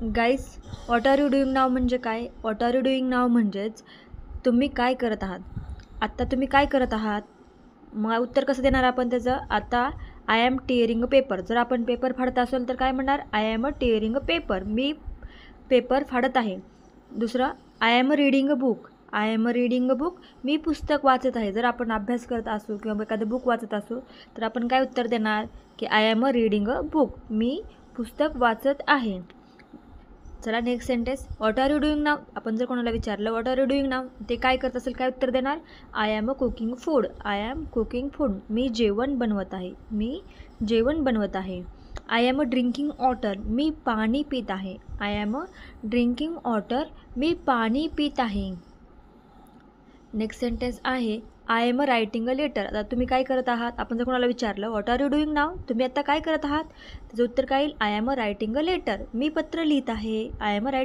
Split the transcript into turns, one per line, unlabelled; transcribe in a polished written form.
Guys, what are you doing now म्हणजे काय? What are you doing now म्हणजेच तुम्ही काय करत आहात. आत्ता तुम्ही काय करत आहात? मग उत्तर कसं देणार आपण त्याचं? आता I am tearing a paper. जर आपण पेपर फाडत असेल तर काय म्हणणार? I am a tearing a paper. मी पेपर फाडत आहे. दुसरं, I am a reading a book. I am a reading a book. मी पुस्तक वाचत आहे. जर आपण अभ्यास करत असू किंवा एखादं बुक वाचत असू तर आपण काय उत्तर देणार? की I am a reading a book. मी पुस्तक वाचत आहे. चला next sentence, what are you doing now. आपण जर कोणाला विचारलं what are you doing now, ते काय करत असेल काय उत्तर देणार? I am a cooking food. I am cooking food. मी जेवण बनवत आहे. मी जेवण बनवत आहे. I am a drinking water. मी पाणी पित आहे. I am a drinking water. मी पाणी पित आहे. नेक्स्ट सेंटेन्स आहे I am a writing a letter. आता तुम्ही काय करत आहात? आपण जर कोणाला विचारलं what are you doing now, तुम्ही आता काय करत आहात? त्याचं उत्तर काय येईल? I am a writing a letter. मी पत्र लिहित आहे. I am a